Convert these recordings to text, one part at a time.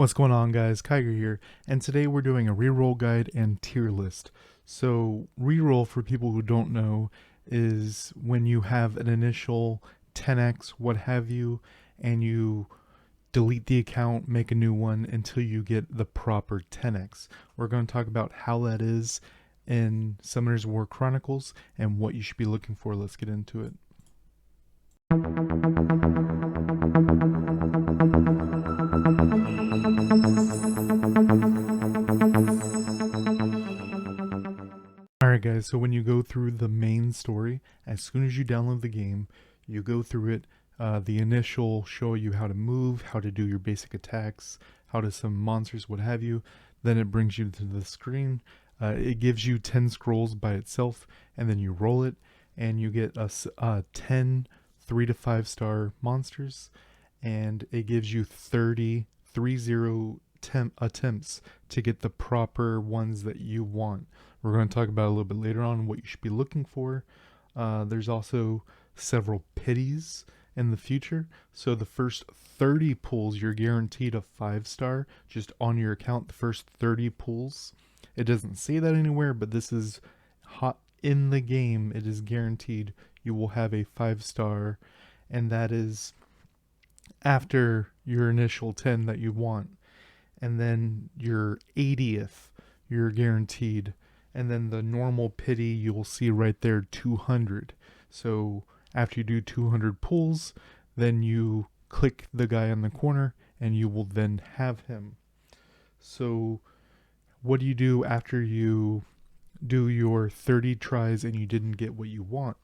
What's going on, guys? Kiger here, and today we're doing a reroll guide and tier list. So, reroll, for people who don't know, is when you have an initial 10x, what have you, and you delete the account, make a new one until you get the proper 10x. We're going to talk about how that is in Summoner's War Chronicles and what you should be looking for. Let's get into it. Alright guys, so when you go through the main story, as soon as you download the game, you go through it. The initial show you how to move, how to do your basic attacks, how to summon monsters, what have you. Then it brings you to the screen. It gives you 10 scrolls by itself, and then you roll it, and you get 10 3 to 5 star monsters, and it gives you 30 attempts to get the proper ones that you want. We're going to talk about a little bit later on what you should be looking for. There's also several pities in the future. So the first 30 pulls, you're guaranteed a 5-star just on your account. The first 30 pulls. It doesn't say that anywhere, but this is hot in the game. It is guaranteed you will have a 5-star, and that is after your initial 10 that you want. And then your 80th, you're guaranteed. And then the normal pity, you'll see right there, 200. So after you do 200 pulls, then you click the guy in the corner and you will then have him. So what do you do after you do your 30 tries and you didn't get what you want?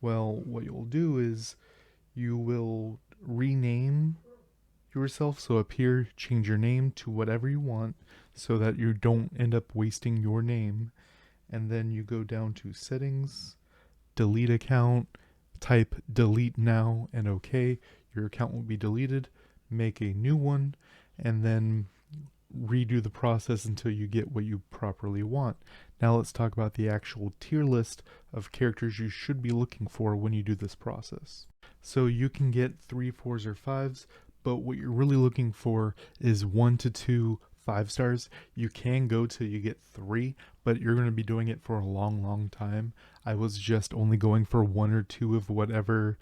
Well, what you'll do is you will rename yourself. So up here, change your name to whatever you want so that you don't end up wasting your name. And then you go down to settings, delete account, type delete now and OK. Your account will be deleted. Make a new one, and then redo the process until you get what you properly want. Now let's talk about the actual tier list of characters you should be looking for when you do this process. So you can get 3, 4s, or 5s, but what you're really looking for is 1 to 2 5-stars. You can go till you get 3, but you're going to be doing it for a long time. I was just only going for 1 or 2 of whatever.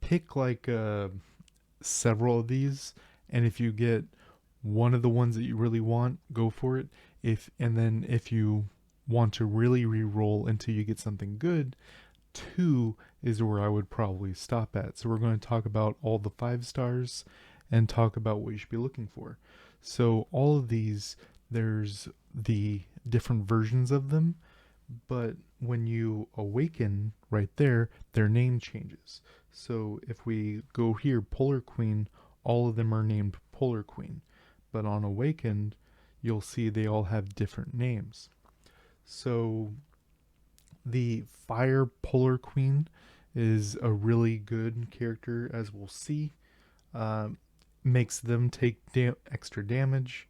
Pick like several of these, and if you get one of the ones that you really want, go for it. And then if you want to really re-roll until you get something good, 2 is where I would probably stop at. So we're going to talk about all the 5-stars and talk about what you should be looking for. So all of these, there's the different versions of them, but when you awaken right there, their name changes. So if we go here, Polar Queen, all of them are named Polar Queen, but on awakened, you'll see they all have different names. So the Fire Polar Queen is a really good character, as we'll see. Makes them take extra damage,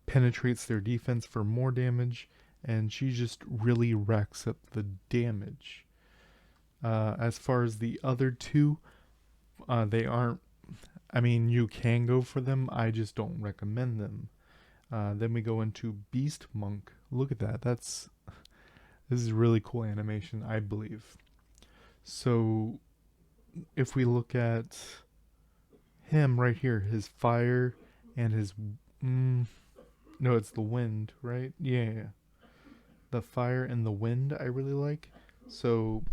penetrates their defense for more damage, and she just really racks up the damage. As far as the other 2, they aren't, I mean, you can go for them, I just don't recommend them. Then we go into Beast Monk. Look at that, this is really cool animation, I believe. So if we look at him right here, his fire and his no, it's the wind, right? Yeah, the fire and the wind I really like. So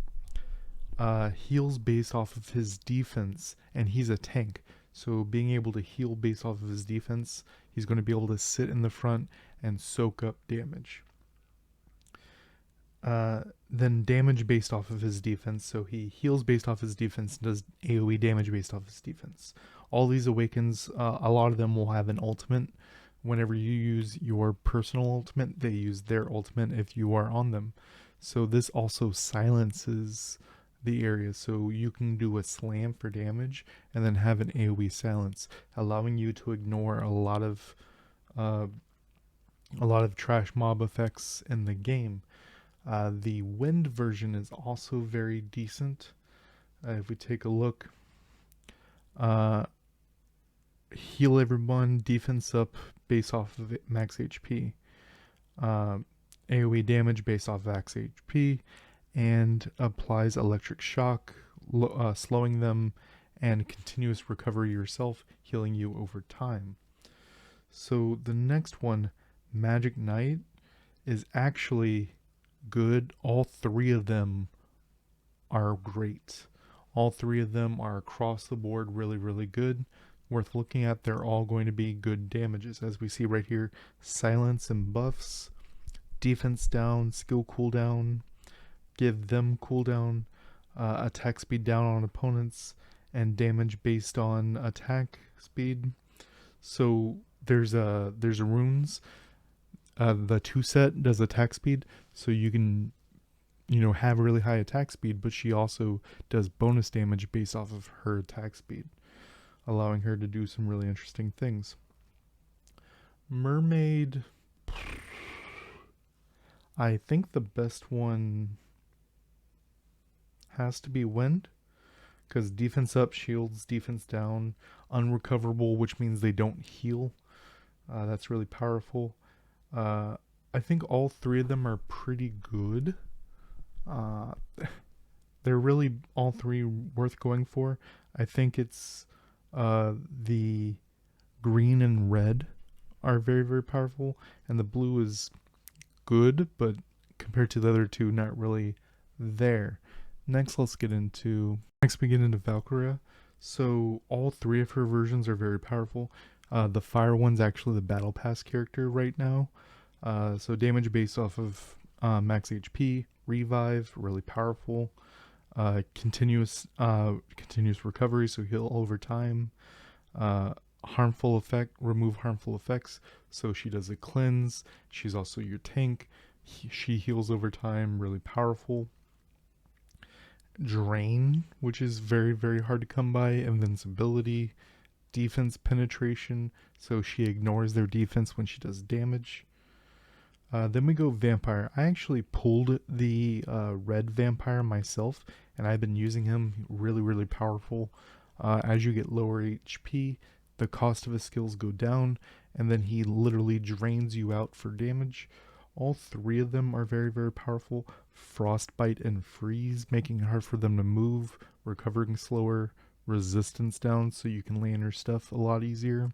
heals based off of his defense, and he's a tank, so being able to heal based off of his defense, he's going to be able to sit in the front and soak up damage. Then damage based off of his defense, so he heals based off his defense and does AoE damage based off his defense. All these awakens, a lot of them will have an ultimate. Whenever you use your personal ultimate, they use their ultimate if you are on them. So this also silences the area, so you can do a slam for damage and then have an AoE silence, allowing you to ignore a lot of trash mob effects in the game. The wind version is also very decent. If we take a look, heal everyone, defense up based off of max HP, uh, AoE damage based off max HP, and applies electric shock, slowing them, and continuous recovery yourself, healing you over time. So the next one, Magic Knight, is actually good. All three of them are great. All three of them are across the board really, really good. Worth looking at. They're all going to be good damages. As we see right here, silence and buffs, defense down, skill cooldown, give them cooldown, attack speed down on opponents, and damage based on attack speed. So there's runes. The 2 set does attack speed, so you can have really high attack speed, but she also does bonus damage based off of her attack speed, allowing her to do some really interesting things. Mermaid, I think the best one has to be Wind, because defense up, shields, defense down, unrecoverable, which means they don't heal. That's really powerful. I think all three of them are pretty good. Uh, they're really all three worth going for. I think it's the green and red are very, very powerful, and the blue is good, but compared to the other two, not really there. Next, we get into Valkyria. So all three of her versions are very powerful. The fire one's actually the battle pass character right now. So damage based off of max HP, revive, really powerful. Continuous recovery, so heal over time. Harmful effect, remove harmful effects. So she does a cleanse. She's also your tank. She heals over time, really powerful. Drain, which is very, very hard to come by. Invincibility, defense penetration, so she ignores their defense when she does damage. Then we go Vampire. I actually pulled the red Vampire myself, and I've been using him. Really, really powerful. As you get lower HP, the cost of his skills go down, and then he literally drains you out for damage. All three of them are very, very powerful. Frostbite and Freeze, making it hard for them to move, recovering slower, resistance down so you can land your stuff a lot easier.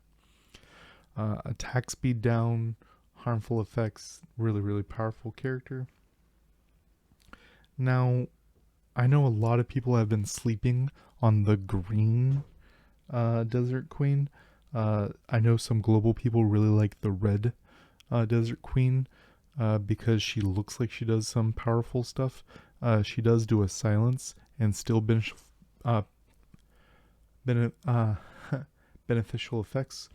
Attack speed down, harmful effects, really, really powerful character. Now, I know a lot of people have been sleeping on the green Desert Queen. I know some global people really like the red Desert Queen because she looks like she does some powerful stuff. She does do a silence and still beneficial effects,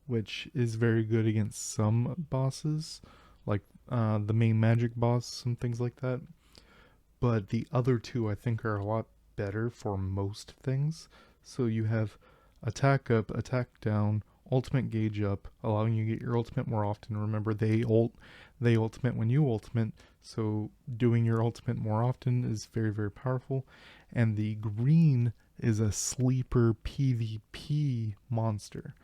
which is very good against some bosses, like the main magic boss and things like that. But the other two I think are a lot better for most things. So you have attack up, attack down, ultimate gauge up, allowing you to get your ultimate more often. Remember, they ultimate when you ultimate, so doing your ultimate more often is very, very powerful. And the green is a sleeper PvP monster.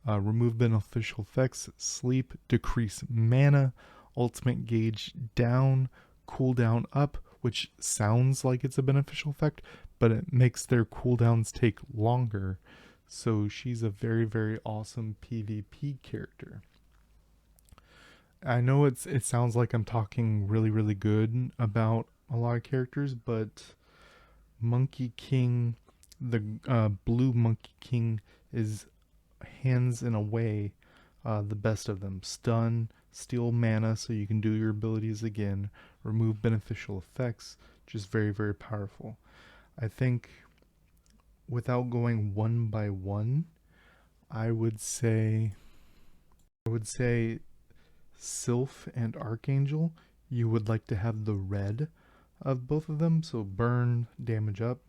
Remove beneficial effects, sleep, decrease mana, ultimate gauge down, cooldown up, which sounds like it's a beneficial effect, but it makes their cooldowns take longer. So she's a very, very awesome PvP character. I know it sounds like I'm talking really, really good about a lot of characters, but Monkey King, the blue Monkey King, is hands in a way the best of them. Stun, steal mana so you can do your abilities again, remove beneficial effects, just very, very powerful. I think without going one by one, I would say Sylph and Archangel, you would like to have the red of both of them, so burn, damage up,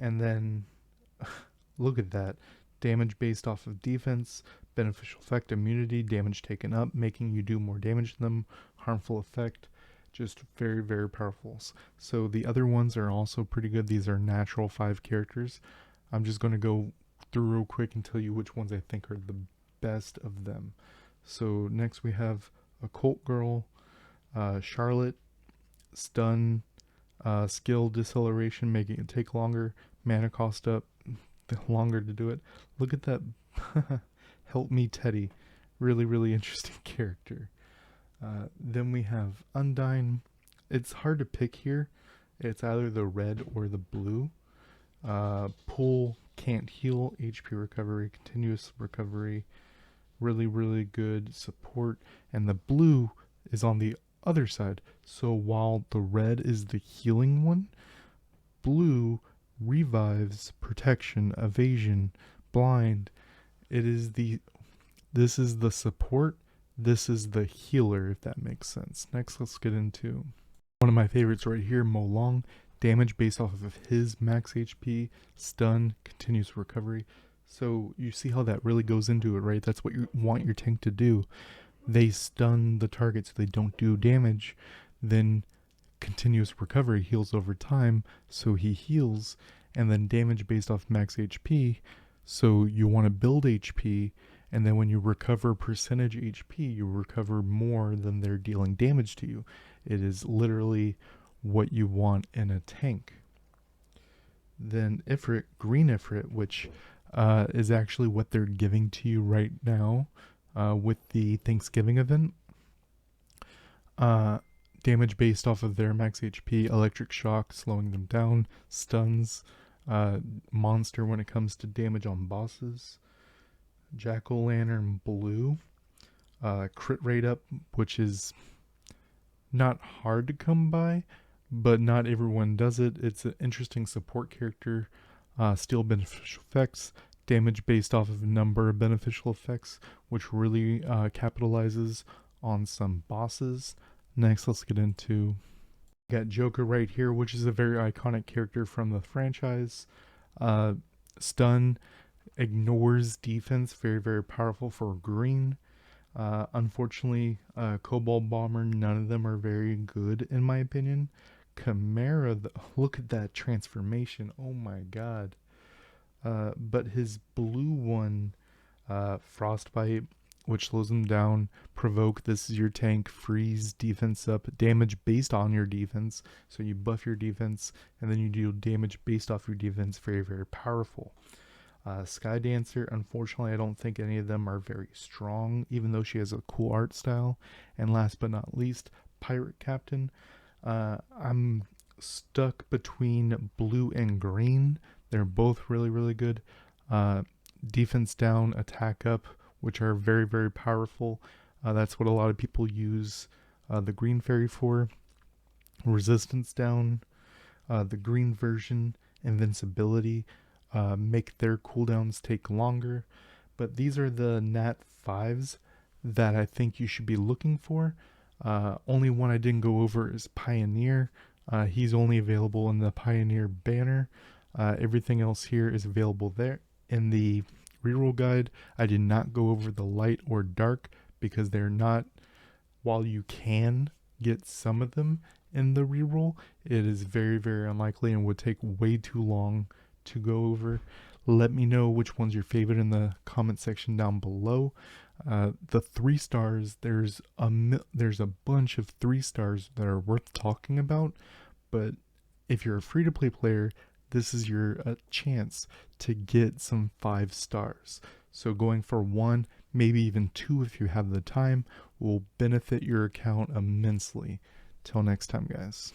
and then look at that. Damage based off of defense, beneficial effect, immunity, damage taken up, making you do more damage to them, harmful effect, just very, very powerful. So the other ones are also pretty good. These are natural 5 characters. I'm just going to go through real quick and tell you which ones I think are the best of them. So next we have Occult Girl, Charlotte, Stun, Skill Deceleration, making it take longer, mana cost up, longer to do it. Look at that. Help me, Teddy. Really, really interesting character. Then we have Undyne. It's hard to pick here. It's either the red or the blue. Pull, can't heal, HP recovery, continuous recovery. Really, really good support. And the blue is on the other side. So while the red is the healing one, blue revives, protection, evasion, blind. This is the support, this is the healer, if that makes sense. Next, let's get into one of my favorites right here, Molong. Damage based off of his max HP, stun, continuous recovery. So you see how that really goes into it, right? That's what you want your tank to do. They stun the target so they don't do damage. Then continuous recovery heals over time, so he heals. And then damage based off max HP. So you want to build HP, and then when you recover percentage HP, you recover more than they're dealing damage to you. It is literally what you want in a tank. Then Ifrit, Green Ifrit, which is actually what they're giving to you right now with the Thanksgiving event. Damage based off of their max HP, electric shock, slowing them down, stuns, monster when it comes to damage on bosses. Jack-o'-lantern blue, crit rate up, which is not hard to come by, but not everyone does it. It's an interesting support character. Steal beneficial effects, damage based off of a number of beneficial effects, which really capitalizes on some bosses. Next, let's get into got Joker right here, which is a very iconic character from the franchise. Stun, ignores defense, very, very powerful for green. Unfortunately, Cobalt Bomber, none of them are very good in my opinion. Chimera, look at that transformation, oh my god. But his blue one, Frostbite, which slows them down, Provoke, this is your tank, freeze, defense up, damage based on your defense, so you buff your defense, and then you deal damage based off your defense, very, very powerful. Sky Dancer, unfortunately I don't think any of them are very strong, even though she has a cool art style. And last but not least, Pirate Captain. I'm stuck between blue and green. They're both really, really good. Defense down, attack up, which are very, very powerful. That's what a lot of people use the green fairy for. Resistance down, the green version, invincibility. Make their cooldowns take longer. But these are the Nat 5s that I think you should be looking for. Only one I didn't go over is Pioneer. He's only available in the Pioneer banner. Everything else here is available there. In the reroll guide, I did not go over the light or dark because they're not, while you can get some of them in the reroll, it is very, very unlikely and would take way too long to go over. Let me know which one's your favorite in the comment section down below. The 3 stars, there's a bunch of 3 stars that are worth talking about, but if you're a free-to-play player, this is your chance to get some 5 stars. So going for 1, maybe even 2 if you have the time, will benefit your account immensely. Till next time, guys.